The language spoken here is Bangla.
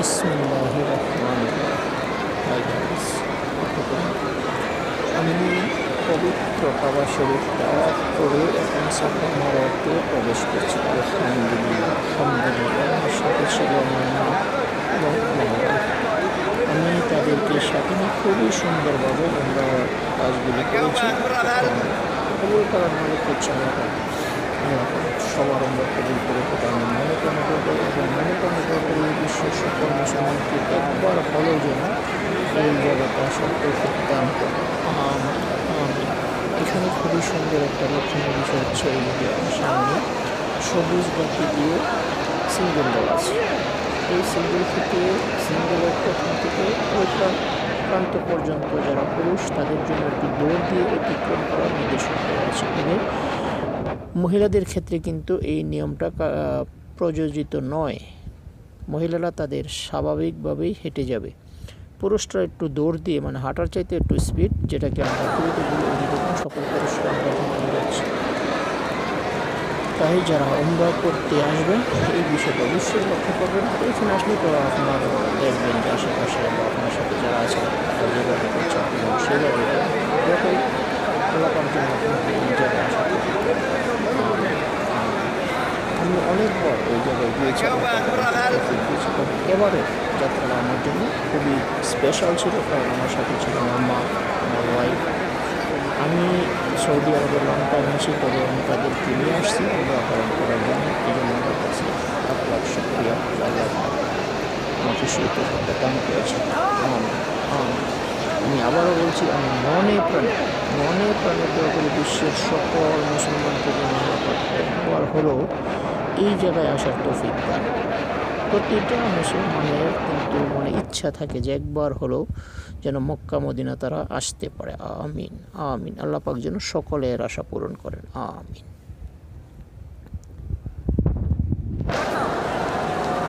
বিসমিল্লাহির রহমানির রহিম। আমি পবিত্র কাবা শরীফ তাওয়াফ করে এখন সাফা মারওয়াতে প্রবেশ করছি। আলহামদুলিল্লাহ, আলহামদুলিল্লাহ। আমার সাথে ছিল আমার মা এবং আমার wife। আমি তাদেরকে সাথে নিয়ে খুবই সুন্দরভাবে আমরা কাজগুলি করেছি। কবুল করার মালিক হচ্ছে আল্লাহ। সবার আমরা কবুল করে আমি মনে প্রাণে করবো এবং মনে প্রাণে করে বিশ্বের সকল মুসলমানকে একবার হলেও যেন এই জায়গাটা আসার তৌফিক দান করে। এখানে খুবই সুন্দর একটা লক্ষণীয় বিষয় হচ্ছে এই যে সামনে সবুজ বাতি দিয়ে সিঙ্গেল দেওয়া আছে। এই সিঙ্গেল থেকে সিঙ্গেলের প্রথম থেকে ওইটা প্রান্ত পর্যন্ত যারা পুরুষ তাদের জন্য একটি দৌড় দিয়ে অতিক্রম করার নির্দেশনা দেওয়া আছে। তবে মহিলাদের ক্ষেত্রে কিন্তু এই নিয়মটা প্রযোজিত নয়। মহিলারা তাদের স্বাভাবিকভাবেই হেঁটে যাবে, পুরুষরা একটু দৌড় দিয়ে মানে হাঁটার চাইতে একটু স্পিড, যেটাকে আমরা সকল পুরুষরা আমরা যাচ্ছি। তাই যারা উমরা করতে আসবেন এই বিষয়টা অবশ্যই লক্ষ্য করবেন। এখানে আসলে তো আপনার দেখবেন যে আশেপাশে বা আপনার সাথে যারা আছে যেভাবে করছে এবং সেভাবে যতই এলাকার জন্য আপনাকে এই জায়গায় আসা। আমি অনেকবার ওই জায়গায় গিয়েছি, এবারে যাত্রাটা আমার জন্য খুবই স্পেশাল ছিল, কারণ আমার সাথে ছিল আমার মা, আমার ওয়াইফ। আমি সৌদি আরবের লং টাইম আছি, তবে আমি তাদেরকে নিয়ে আসছি আমরা পালন করার জন্য। এই জন্য আমার কাছে লাখ লাখ শুক্রিয়া, আল্লাহ আমাকে সেই তথ্যটা দান করেছে। আমি আবারও বলছি, আমি মনে প্রাণে দোয়া করে বিশ্বের সকল মুসলমানকে যেন একবার হলেও এই জায়গায় আসার তৌফিক দান। প্রতিটা মুসলমানের কিন্তু মনে ইচ্ছা থাকে যে একবার হলেও যেন মক্কা মদিনা তারা আসতে পারে। আমিন আমিন। আল্লাহ পাক যেন সকলের আশা পূরণ করেন। আমিন।